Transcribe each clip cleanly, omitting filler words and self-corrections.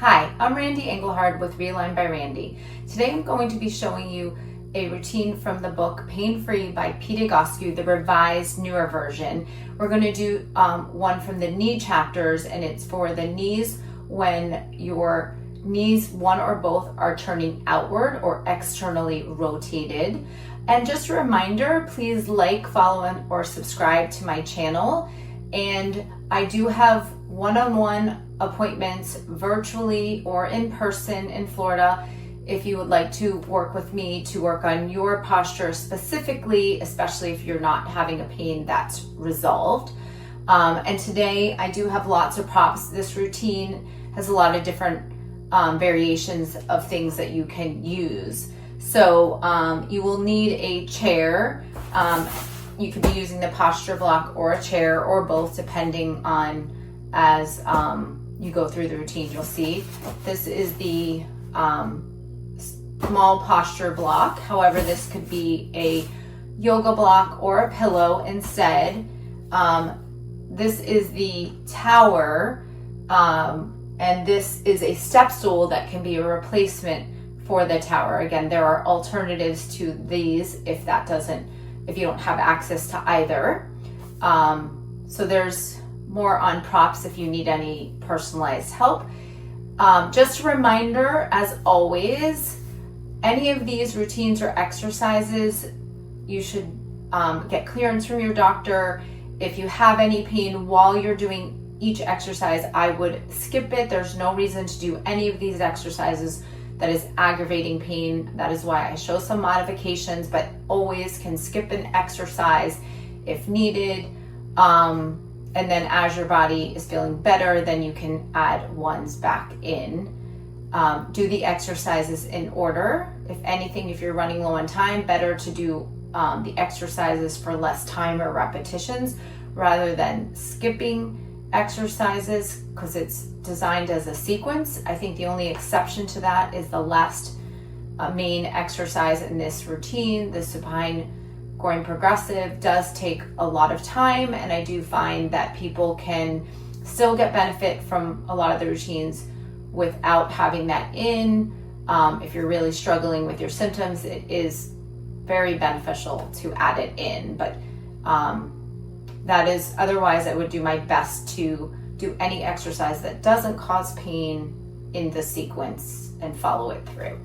Hi, I'm Randy Engelhard with Realigned by Randy. Today I'm going to be showing you a routine from the book Pain Free by Pete Egoscue, the revised, newer version. We're going to do one from the knee chapters, and it's for the knees when your knees, one or both, are turning outward or externally rotated. And just a reminder, please like, follow, or subscribe to my channel. And I do have one-on-one appointments virtually or in person in Florida if you would like to work with me to work on your posture specifically, especially if you're not having a pain that's resolved. And today I do have lots of props. This routine has a lot of different variations of things that you can use. So you will need a chair. You could be using the posture block or a chair or both, depending on as you go through the routine. You'll see this is the small posture block. However, this could be a yoga block or a pillow instead. This is the tower, and this is a step stool that can be a replacement for the tower. Again, there are alternatives to these if you don't have access to either. So there's more on props if you need any personalized help. Just a reminder, as always, any of these routines or exercises, you should get clearance from your doctor. If you have any pain while you're doing each exercise, I would skip it. There's no reason to do any of these exercises that is aggravating pain. That is why I show some modifications, but always can skip an exercise if needed. And then as your body is feeling better, then you can add ones back in. Do the exercises in order. If anything, if you're running low on time, better to do the exercises for less time or repetitions rather than skipping exercises, because it's designed as a sequence. I think the only exception to that is the last main exercise in this routine, the supine groin progressive, does take a lot of time, and I do find that people can still get benefit from a lot of the routines without having that in. If you're really struggling with your symptoms, it is very beneficial to add it in, but that is, otherwise I would do my best to do any exercise that doesn't cause pain in the sequence and follow it through.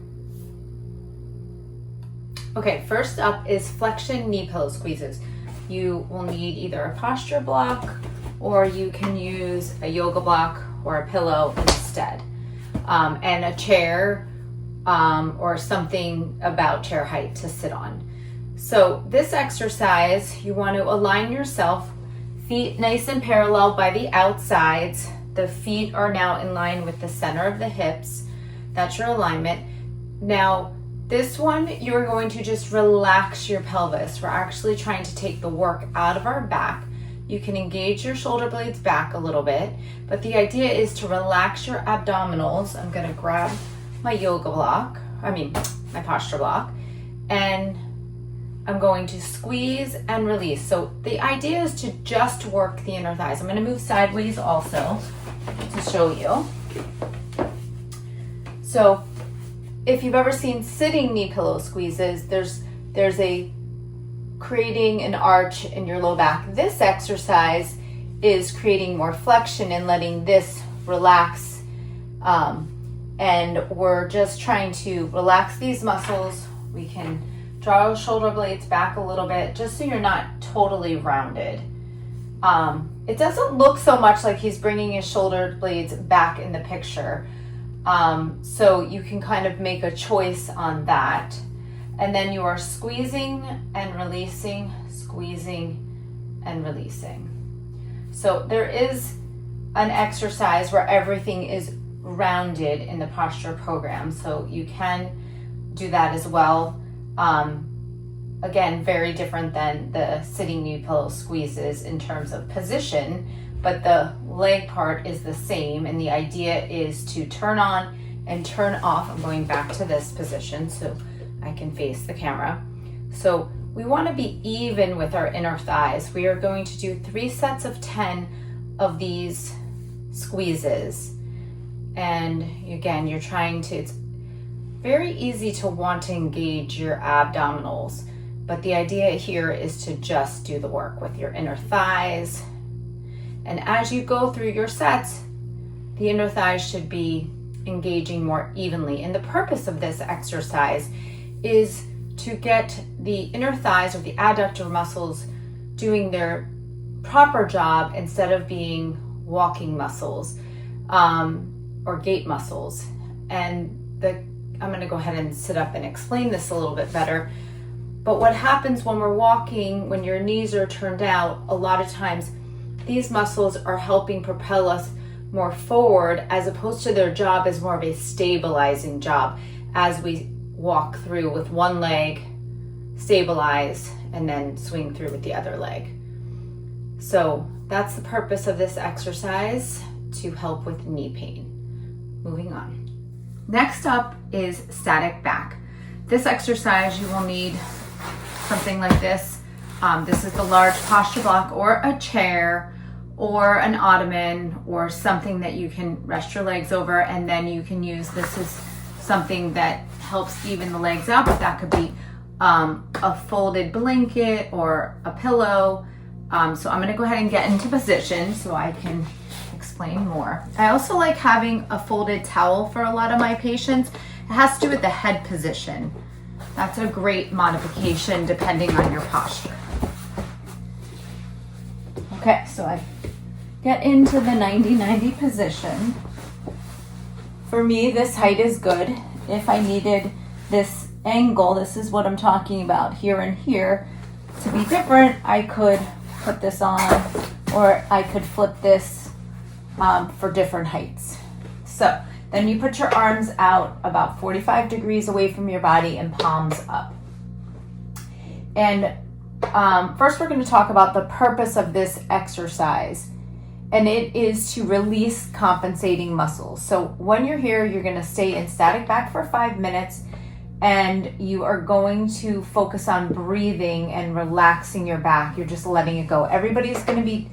Okay, first up is flexion knee pillow squeezes. You will need either a posture block or you can use a yoga block or a pillow instead, and a chair or something about chair height to sit on. So this exercise, you want to align yourself, feet nice and parallel by the outsides. The feet are now in line with the center of the hips. That's your alignment. Now, this one, you're going to just relax your pelvis. We're actually trying to take the work out of our back. You can engage your shoulder blades back a little bit, but the idea is to relax your abdominals. I'm going to grab my my posture block, and I'm going to squeeze and release. So the idea is to just work the inner thighs. I'm going to move sideways also to show you. So if you've ever seen sitting knee pillow squeezes, there's a creating an arch in your low back. This exercise is creating more flexion and letting this relax. And we're just trying to relax these muscles. We can draw shoulder blades back a little bit just so you're not totally rounded. It doesn't look so much like he's bringing his shoulder blades back in the picture. So you can kind of make a choice on that. And then you are squeezing and releasing, squeezing and releasing. So there is an exercise where everything is rounded in the posture program, so you can do that as well. Again, very different than the sitting knee pillow squeezes in terms of position, but the leg part is the same, and the idea is to turn on and turn off. I'm going back to this position so I can face the camera. So we want to be even with our inner thighs. We are going to do 3 sets of 10 of these squeezes. And again, it's very easy to want to engage your abdominals, but the idea here is to just do the work with your inner thighs. And as you go through your sets, the inner thighs should be engaging more evenly. And the purpose of this exercise is to get the inner thighs or the adductor muscles doing their proper job instead of being walking muscles or gait muscles. And I'm going to go ahead and sit up and explain this a little bit better. But what happens when we're walking, when your knees are turned out, a lot of times these muscles are helping propel us more forward, as opposed to their job as more of a stabilizing job as we walk through with one leg, stabilize, and then swing through with the other leg. So that's the purpose of this exercise, to help with knee pain. Moving on. Next up is static back. This exercise, you will need something like this. This is the large posture block, or a chair, or an ottoman, or something that you can rest your legs over, and then you can use this as something that helps even the legs out, but that could be a folded blanket or a pillow. So I'm going to go ahead and get into position so I can explain more. I also like having a folded towel for a lot of my patients. It has to do with the head position. That's a great modification depending on your posture. Okay, so I get into the 90-90 position. For me, this height is good. If I needed this angle, this is what I'm talking about, here and here, to be different, I could put this on, or I could flip this for different heights. So then you put your arms out about 45 degrees away from your body and palms up. And first we're going to talk about the purpose of this exercise, and it is to release compensating muscles. So when you're here, you're going to stay in static back for 5 minutes, and you are going to focus on breathing and relaxing your back. You're just letting it go. Everybody's going to be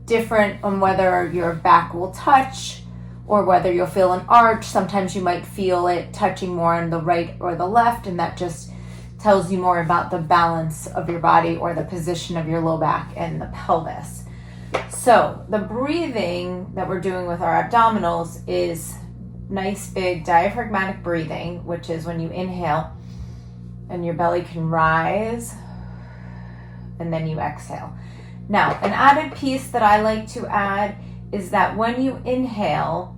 different on whether your back will touch or whether you'll feel an arch. Sometimes you might feel it touching more on the right or the left, and that just tells you more about the balance of your body or the position of your low back and the pelvis. So the breathing that we're doing with our abdominals is nice big diaphragmatic breathing, which is when you inhale and your belly can rise, and then you exhale. Now, an added piece that I like to add is that when you inhale,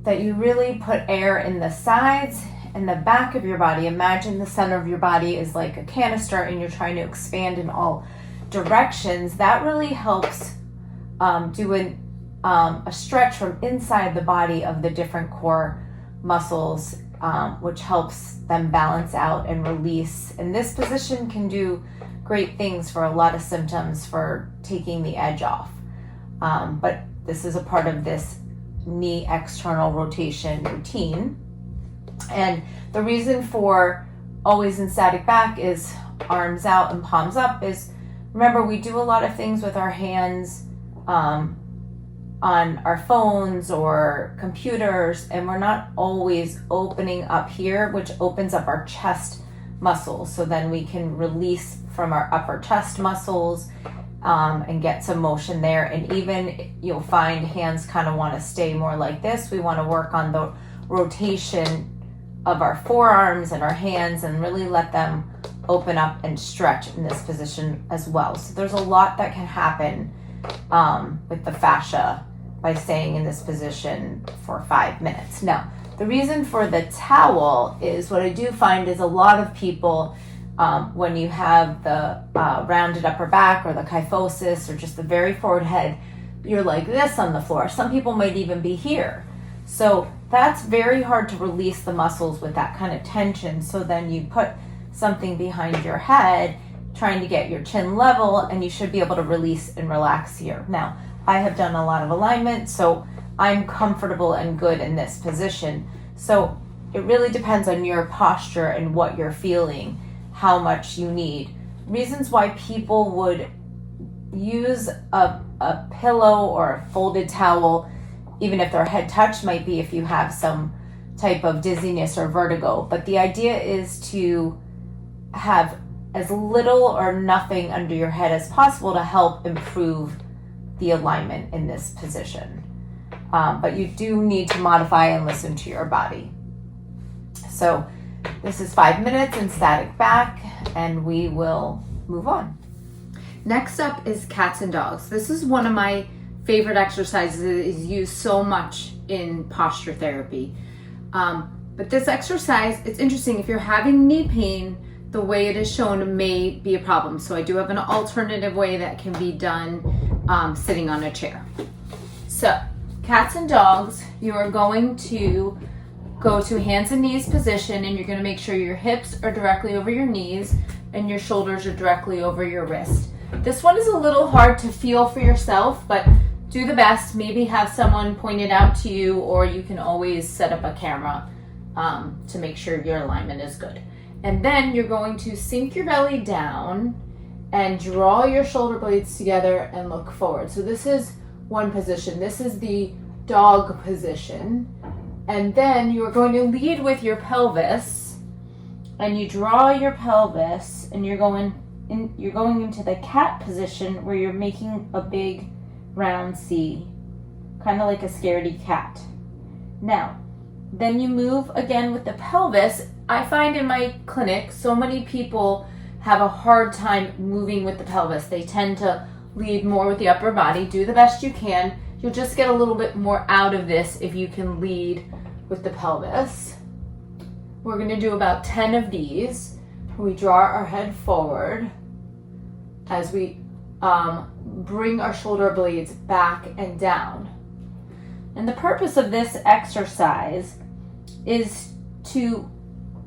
that you really put air in the sides and the back of your body. Imagine the center of your body is like a canister and you're trying to expand in all directions. That really helps do a stretch from inside the body of the different core muscles, which helps them balance out and release. And this position can do great things for a lot of symptoms, for taking the edge off. But this is a part of this knee external rotation routine. And the reason for always in static back is arms out and palms up is, remember, we do a lot of things with our hands on our phones or computers, and we're not always opening up here, which opens up our chest muscles. So then we can release from our upper chest muscles and get some motion there. And even you'll find hands kind of want to stay more like this. We want to work on the rotation of our forearms and our hands and really let them open up and stretch in this position as well. So there's a lot that can happen with the fascia by staying in this position for 5 minutes. Now, the reason for the towel is, what I do find is a lot of people, when you have the rounded upper back or the kyphosis or just the very forward head, you're like this on the floor. Some people might even be here. So that's very hard to release the muscles with that kind of tension. So then you put something behind your head, trying to get your chin level, and you should be able to release and relax here. Now, I have done a lot of alignment, so I'm comfortable and good in this position. So it really depends on your posture and what you're feeling, how much you need. Reasons why people would use a pillow or a folded towel even if their head touch, might be if you have some type of dizziness or vertigo. But the idea is to have as little or nothing under your head as possible to help improve the alignment in this position. But you do need to modify and listen to your body. So this is 5 minutes in static back, and we will move on. Next up is cats and dogs. This is one of my favorite exercises. It is used so much in posture therapy. But this exercise, it's interesting. If you're having knee pain, the way it is shown may be a problem. So I do have an alternative way that can be done sitting on a chair. So cats and dogs, you are going to go to hands and knees position, and you're going to make sure your hips are directly over your knees and your shoulders are directly over your wrist. This one is a little hard to feel for yourself, but do the best. Maybe have someone point it out to you, or you can always set up a camera to make sure your alignment is good. And then you're going to sink your belly down and draw your shoulder blades together and look forward. So this is one position. This is the dog position. And then you're going to lead with your pelvis, and you draw your pelvis, and you're going into the cat position where you're making a big round C, kind of like a scaredy cat. Now, then you move again with the pelvis. I find in my clinic, so many people have a hard time moving with the pelvis. They tend to lead more with the upper body. Do the best you can. You'll just get a little bit more out of this if you can lead with the pelvis. We're going to do about 10 of these. We draw our head forward as we bring our shoulder blades back and down. And the purpose of this exercise is to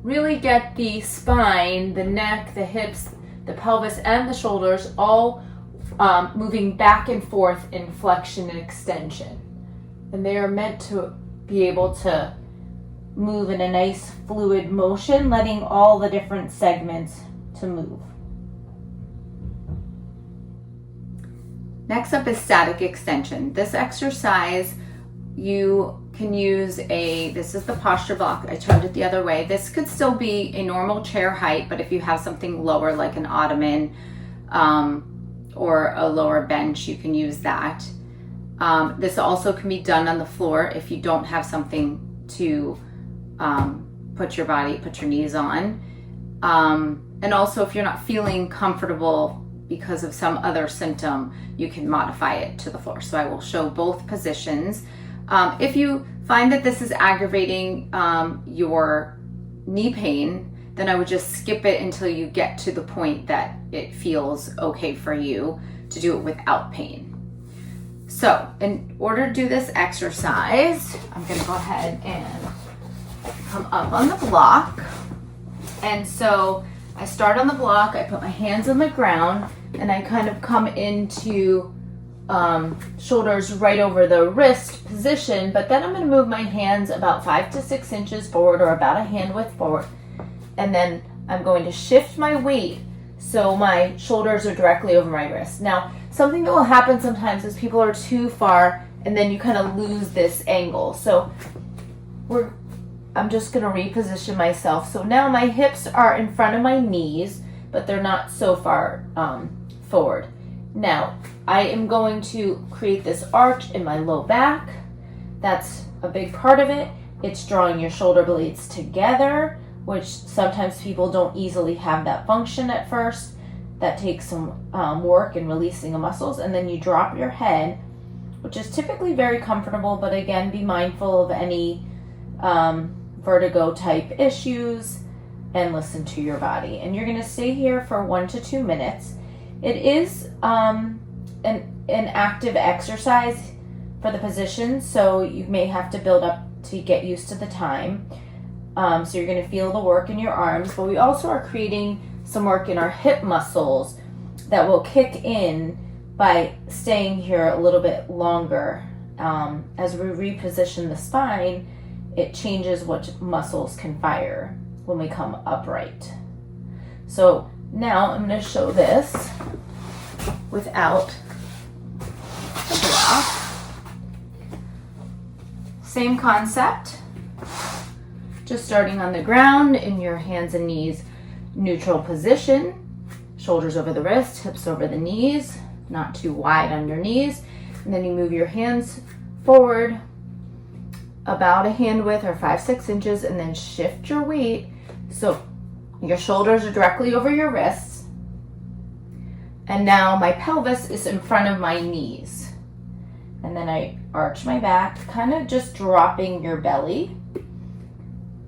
really get the spine, the neck, the hips, the pelvis, and the shoulders all moving back and forth in flexion and extension. And they are meant to be able to move in a nice fluid motion, letting all the different segments to move. Next up is static extension. This exercise, you can use this is the posture block. I turned it the other way. This could still be a normal chair height, but if you have something lower like an ottoman or a lower bench, you can use that. This also can be done on the floor if you don't have something to put your knees on. And also if you're not feeling comfortable because of some other symptom, you can modify it to the floor. So I will show both positions. If you find that this is aggravating your knee pain, then I would just skip it until you get to the point that it feels okay for you to do it without pain. So in order to do this exercise, I'm going to go ahead and come up on the block. And so I start on the block, I put my hands on the ground, and I kind of come into shoulders right over the wrist position, but then I'm going to move my hands about 5 to 6 inches forward, or about a hand width forward. And then I'm going to shift my weight so my shoulders are directly over my wrist. Now, something that will happen sometimes is people are too far, and then you kind of lose this angle. So I'm just going to reposition myself. So now my hips are in front of my knees, but they're not so far forward. Now, I am going to create this arch in my low back. That's a big part of it. It's drawing your shoulder blades together, which sometimes people don't easily have that function at first. That takes some work in releasing the muscles. And then you drop your head, which is typically very comfortable, but again, be mindful of any vertigo type issues and listen to your body. And you're going to stay here for 1 to 2 minutes. It is an active exercise for the position, so you may have to build up to get used to the time. So you're going to feel the work in your arms, but we also are creating some work in our hip muscles that will kick in by staying here a little bit longer. As we reposition the spine, it changes what muscles can fire when we come upright. So now I'm going to show this without the block. same concept, just starting on the ground in your hands and knees, neutral position, shoulders over the wrist, hips over the knees, not too wide on your knees. And then you move your hands forward about a hand width or 5-6 inches, and then shift your weight so your shoulders are directly over your wrists. And now my pelvis is in front of my knees. And then I arch my back, kind of just dropping your belly,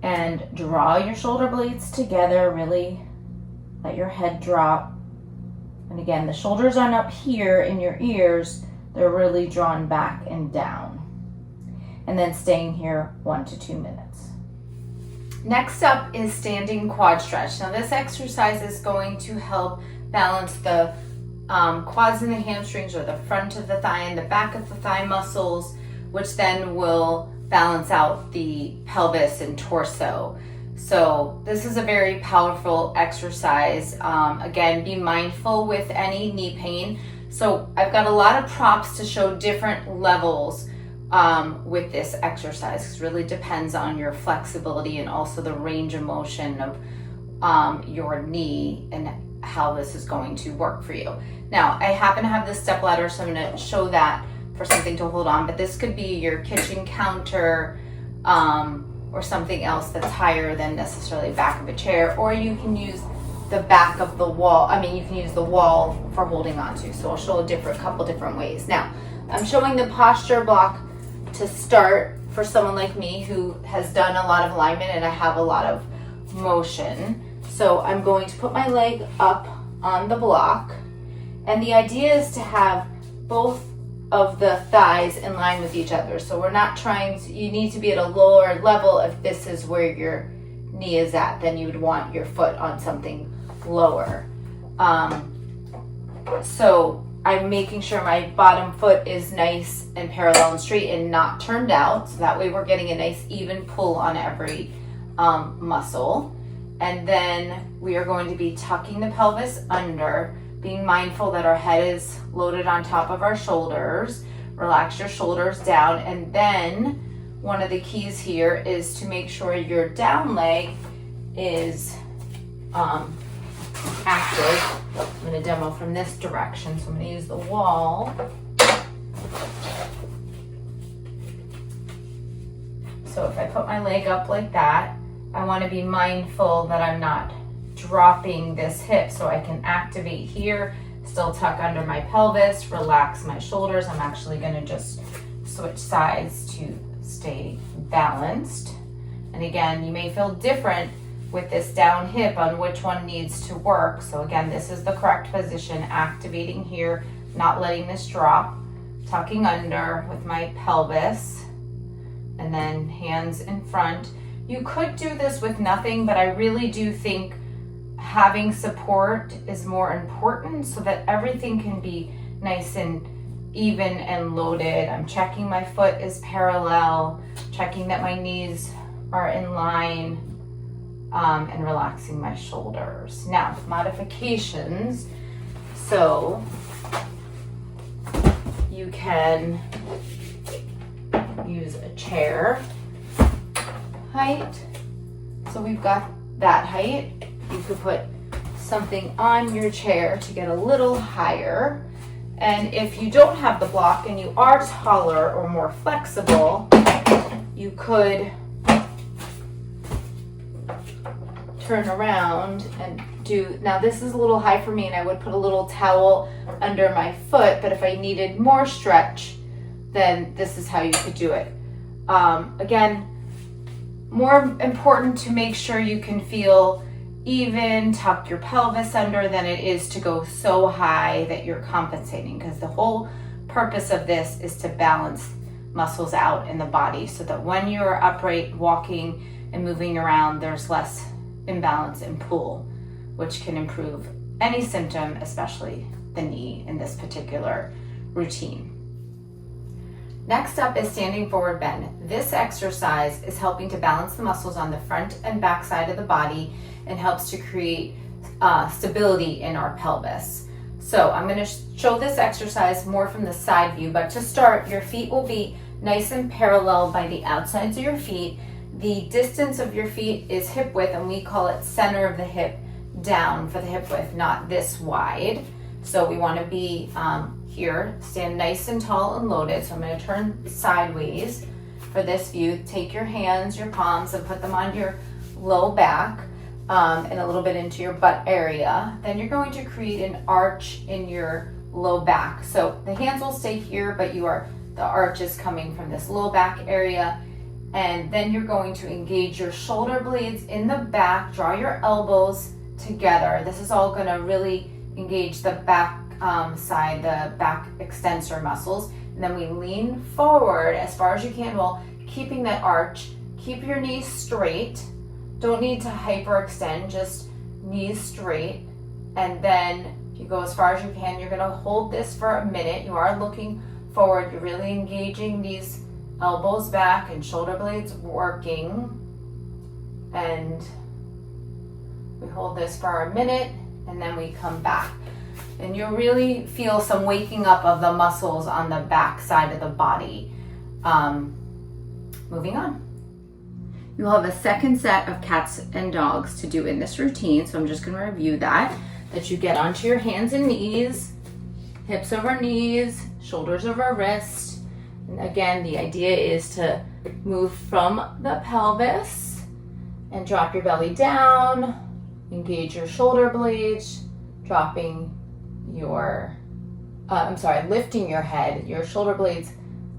and draw your shoulder blades together, really let your head drop. And again, the shoulders aren't up here in your ears, they're really drawn back and down. And then staying here 1 to 2 minutes. Next up is standing quad stretch. Now this exercise is going to help balance the quads and the hamstrings, or the front of the thigh and the back of the thigh muscles, which then will balance out the pelvis and torso. So this is a very powerful exercise. Again, be mindful with any knee pain. So I've got a lot of props to show different levels with this exercise. It really depends on your flexibility and also the range of motion of your knee and how this is going to work for you. Now, I happen to have this step ladder, so I'm going to show that for something to hold on, but this could be your kitchen counter or something else that's higher than necessarily the back of a chair, or you can use the back of the wall. You can use the wall for holding on to. So I'll show a couple different ways. Now, I'm showing the posture block to start for someone like me who has done a lot of alignment and I have a lot of motion. So I'm going to put my leg up on the block, and the idea is to have both of the thighs in line with each other. So we're not trying to, you need to be at a lower level. If this is where your knee is at, then you would want your foot on something lower. So I'm making sure my bottom foot is nice and parallel and straight and not turned out. So that way we're getting a nice even pull on every muscle. And then we are going to be tucking the pelvis under, being mindful that our head is loaded on top of our shoulders. Relax your shoulders down. And then one of the keys here is to make sure your down leg is active. I'm going to demo from this direction. So I'm going to use the wall. So if I put my leg up like that, I want to be mindful that I'm not dropping this hip, so I can activate here, still tuck under my pelvis, relax my shoulders. I'm actually going to just switch sides to stay balanced. And again, you may feel different with this down hip on which one needs to work. So again, this is the correct position, activating here, not letting this drop, tucking under with my pelvis, and then hands in front. You could do this with nothing, but I really do think having support is more important so that everything can be nice and even and loaded. I'm checking my foot is parallel, checking that my knees are in line, and relaxing my shoulders. Now, modifications. So you can use a chair height. So we've got that height. You could put something on your chair to get a little higher. And if you don't have the block and you are taller or more flexible, you could turn around and do, now this is a little high for me and I would put a little towel under my foot, but if I needed more stretch, then this is how you could do it. Again, more important to make sure you can feel even, tuck your pelvis under, than it is to go so high that you're compensating, because the whole purpose of this is to balance muscles out in the body so that when you're upright, walking and moving around, there's less imbalance and pull, which can improve any symptom, especially the knee in this particular routine. Next up is standing forward bend. This exercise is helping to balance the muscles on the front and back side of the body and helps to create stability in our pelvis. So I'm going to show this exercise more from the side view, but to start, your feet will be nice and parallel by the outsides of your feet. The distance of your feet is hip width, and we call it center of the hip down for the hip width, not this wide. So we want to be here, stand nice and tall and loaded. So I'm going to turn sideways for this view. Take your hands, your palms, and put them on your low back and a little bit into your butt area. Then you're going to create an arch in your low back. So the hands will stay here, but the arch is coming from this low back area. And then you're going to engage your shoulder blades in the back, draw your elbows together. This is all going to really engage the back side, the back extensor muscles. And then we lean forward as far as you can while keeping that arch. Keep your knees straight. Don't need to hyperextend, just knees straight. And then you go as far as you can. You're going to hold this for a minute. You are looking forward. You're really engaging these elbows back and shoulder blades working. And we hold this for a minute, and then we come back. And you'll really feel some waking up of the muscles on the back side of the body. Moving on. You'll have a second set of cats and dogs to do in this routine, so I'm just going to review that you get onto your hands and knees, hips over knees, shoulders over wrists. And again, the idea is to move from the pelvis and drop your belly down, engage your shoulder blades, dropping your, lifting your head, your shoulder blades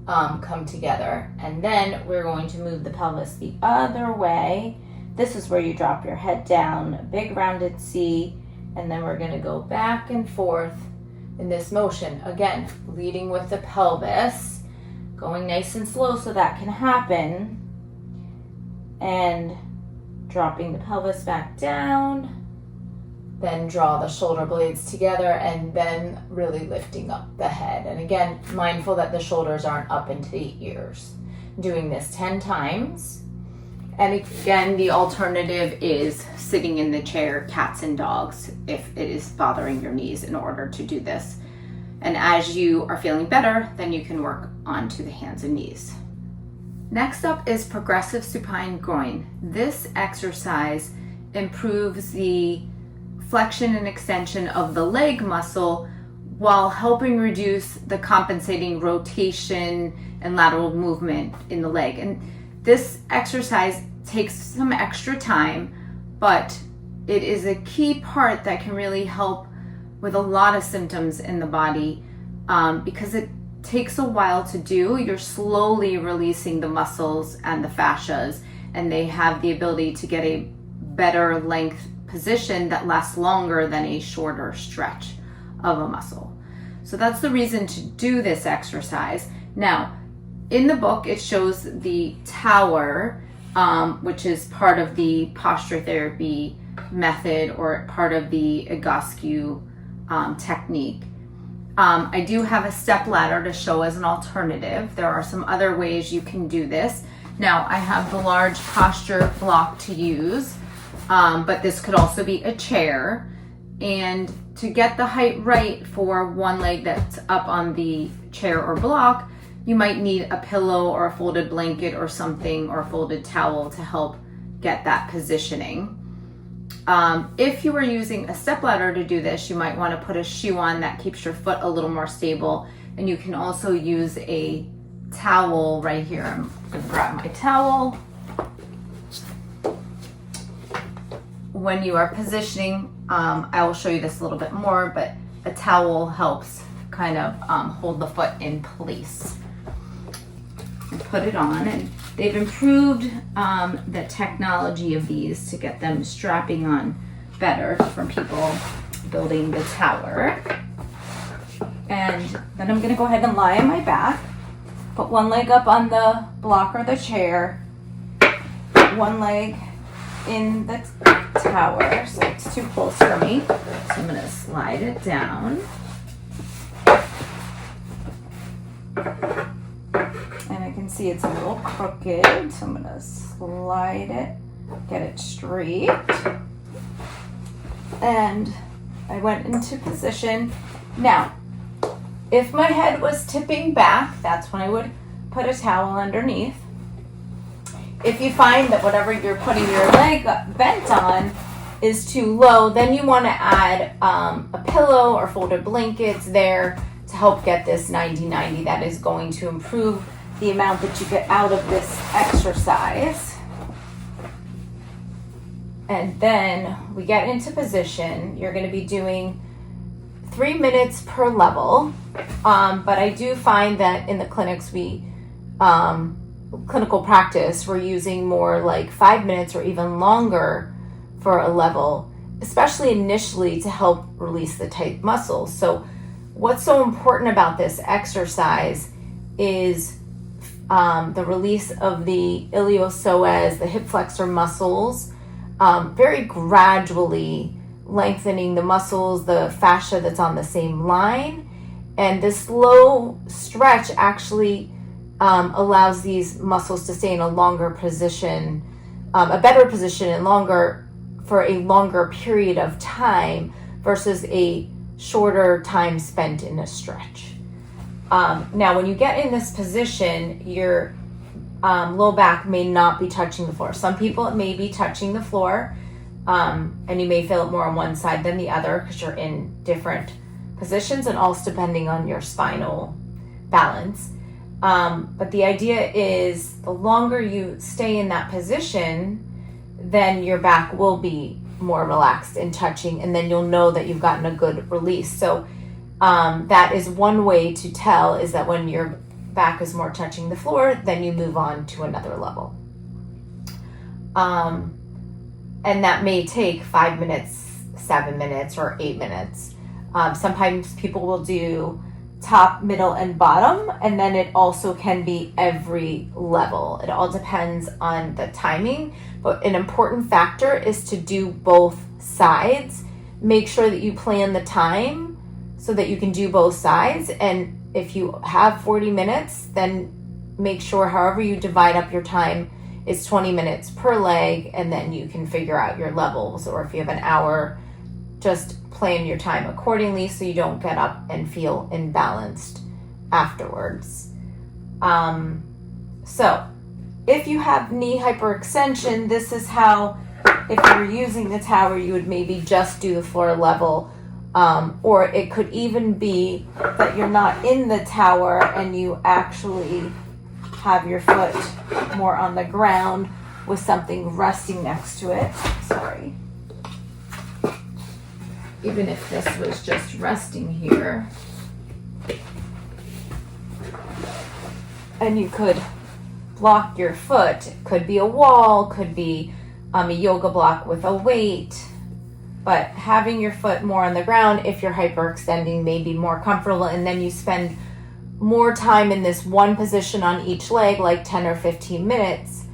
come together. And then we're going to move the pelvis the other way. This is where you drop your head down, big rounded C, and then we're going to go back and forth in this motion. Again, leading with the pelvis, going nice and slow so that can happen, and dropping the pelvis back down, then draw the shoulder blades together, and then really lifting up the head. And again, mindful that the shoulders aren't up into the ears. Doing this 10 times. And again, the alternative is sitting in the chair, cats and dogs, if it is bothering your knees in order to do this. And as you are feeling better, then you can work onto the hands and knees. Next up is progressive supine groin. This exercise improves the flexion and extension of the leg muscle while helping reduce the compensating rotation and lateral movement in the leg. And this exercise takes some extra time, but it is a key part that can really help with a lot of symptoms in the body because it takes a while to do. You're slowly releasing the muscles and the fascias, and they have the ability to get a better length position that lasts longer than a shorter stretch of a muscle. So that's the reason to do this exercise. Now, in the book, it shows the tower, which is part of the posture therapy method or part of the Egoscue technique. I do have a step ladder to show as an alternative. There are some other ways you can do this. Now, I have the large posture block to use, but this could also be a chair. And to get the height right for one leg that's up on the chair or block, you might need a pillow or a folded blanket or something, or a folded towel to help get that positioning. If you are using a stepladder to do this, you might want to put a shoe on that keeps your foot a little more stable. And you can also use a towel right here. I'm going to grab my towel. When you are positioning, I will show you this a little bit more, but a towel helps kind of hold the foot in place. Put it on, and they've improved the technology of these to get them strapping on better for people building the tower. And then I'm going to go ahead and lie on my back, put one leg up on the block or the chair, one leg in the tower, so it's too close for me, so I'm going to slide it down. And I can see it's a little crooked, so I'm going to slide it, get it straight. And I went into position. Now, if my head was tipping back, that's when I would put a towel underneath. If you find that whatever you're putting your leg bent on is too low, then you want to add a pillow or folded blankets there to help get this 90-90. That is going to improve the amount that you get out of this exercise. And then we get into position. You're going to be doing 3 minutes per level. But I do find that in the clinics, clinical practice, we're using more like 5 minutes or even longer for a level, especially initially to help release the tight muscles. So what's so important about this exercise is the release of the iliopsoas, the hip flexor muscles, very gradually lengthening the muscles, the fascia that's on the same line. And this slow stretch actually allows these muscles to stay in a longer position, a better position and for a longer period of time versus a shorter time spent in a stretch. Now, when you get in this position, your low back may not be touching the floor. Some people, it may be touching the floor, and you may feel it more on one side than the other because you're in different positions and also depending on your spinal balance. But the idea is the longer you stay in that position, then your back will be more relaxed and touching, and then you'll know that you've gotten a good release. So that is one way to tell, is that when your back is more touching the floor, then you move on to another level. And that may take 5 minutes, 7 minutes, or 8 minutes. Sometimes people will do top, middle, and bottom, and then it also can be every level. It all depends on the timing, but an important factor is to do both sides. Make sure that you plan the time so that you can do both sides, and if you have 40 minutes, then make sure however you divide up your time is 20 minutes per leg, and then you can figure out your levels. Or if you have an hour, just plan your time accordingly so you don't get up and feel imbalanced afterwards. So if you have knee hyperextension, this is how, if you're using the tower, you would maybe just do the floor level. Or it could even be that you're not in the tower and you actually have your foot more on the ground with something resting next to it. Sorry. Even if this was just resting here. And you could block your foot. It could be a wall, could be a yoga block with a weight. But having your foot more on the ground, if you're hyperextending, may be more comfortable. And then you spend more time in this one position on each leg, like 10 or 15 minutes,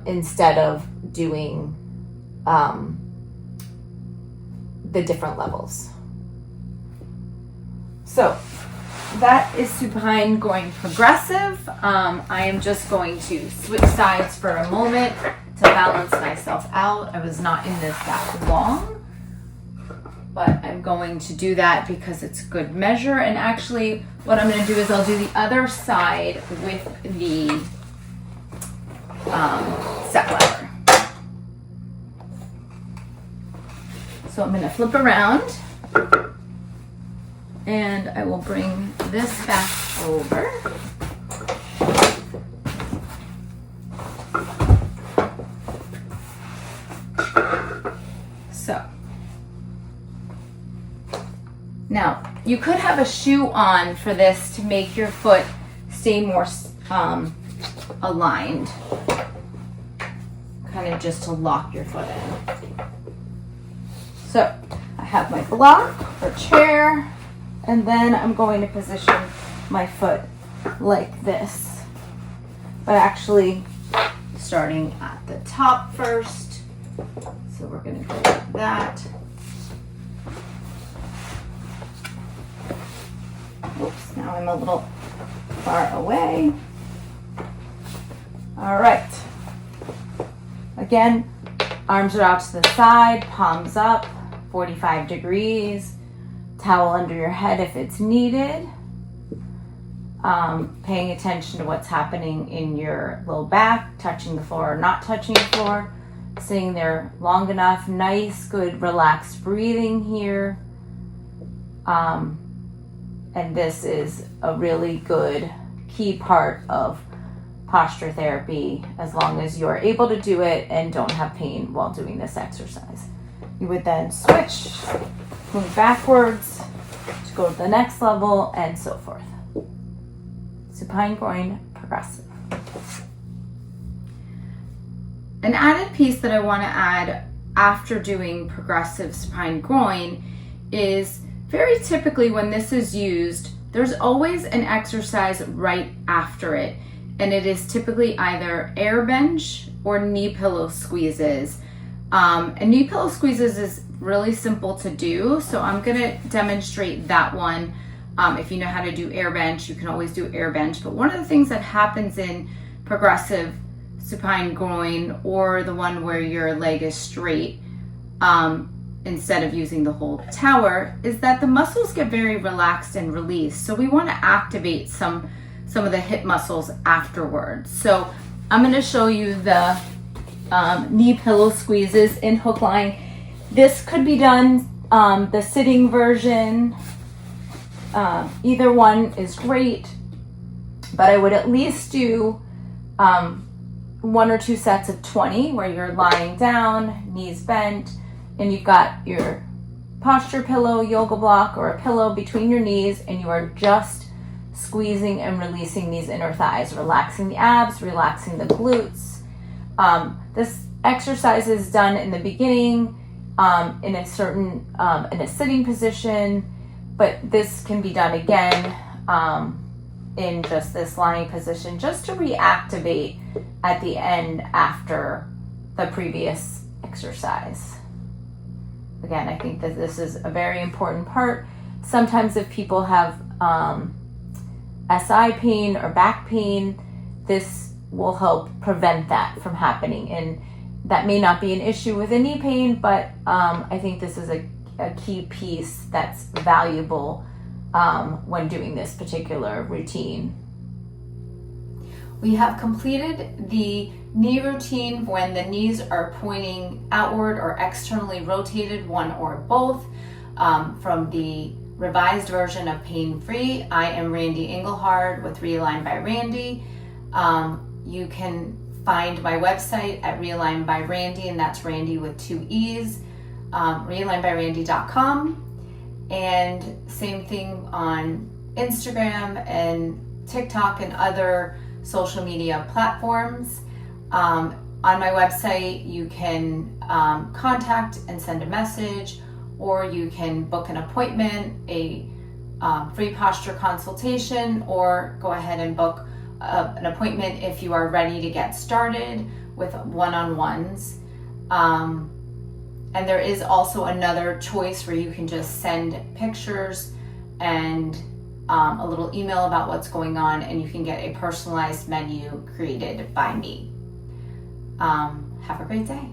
instead of doing the different levels. So that is supine going progressive. I am just going to switch sides for a moment to balance myself out. I was not in this that long, but I'm going to do that because it's good measure. And actually what I'm going to do is I'll do the other side with the step ladder. So I'm going to flip around and I will bring this back over. So now you could have a shoe on for this to make your foot stay more aligned, kind of just to lock your foot in. So I have my block or chair, and then I'm going to position my foot like this, but actually starting at the top first. So we're going to go like that. Oops, now I'm a little far away. All right. Again, arms are out to the side, palms up, 45 degrees, towel under your head if it's needed. paying attention to what's happening in your low back, touching the floor or not touching the floor, sitting there long enough, nice, good, relaxed breathing here. And this is a really good key part of posture therapy, as long as you're able to do it and don't have pain while doing this exercise. You would then switch, move backwards to go to the next level, and so forth. Supine groin progressive. An added piece that I want to add after doing progressive supine groin is, very typically when this is used, there's always an exercise right after it. And it is typically either air bench or knee pillow squeezes. And knee pillow squeezes is really simple to do, so I'm gonna demonstrate that one. If you know how to do air bench, you can always do air bench. But one of the things that happens in progressive supine groin, or the one where your leg is straight, instead of using the whole tower, is that the muscles get very relaxed and released. So we want to activate some of the hip muscles afterwards. So I'm going to show you the knee pillow squeezes in hook lying. This could be done the sitting version. Either one is great, but I would at least do 1 or 2 sets of 20 where you're lying down, knees bent, and you've got your posture pillow, yoga block, or a pillow between your knees, and you are just squeezing and releasing these inner thighs, relaxing the abs, relaxing the glutes. This exercise is done in the beginning in a certain in a sitting position, but this can be done again in just this lying position, just to reactivate at the end after the previous exercise. Again, I think that this is a very important part. Sometimes if people have SI pain or back pain, this will help prevent that from happening. And that may not be an issue with a knee pain, but I think this is a key piece that's valuable when doing this particular routine. We have completed the knee routine when the knees are pointing outward or externally rotated, one or both. From the revised version of Pain Free, I am Randy Engelhard with Realign by Randy. You can find my website at Realign by Randy, and that's Randy with 2 E's, realignbyrandy.com. And same thing on Instagram and TikTok and other social media platforms. On my website, you can contact and send a message, or you can book an appointment, a free posture consultation, or go ahead and book an appointment if you are ready to get started with one-on-ones. And there is also another choice where you can just send pictures and a little email about what's going on, and you can get a personalized menu created by me. Have a great day.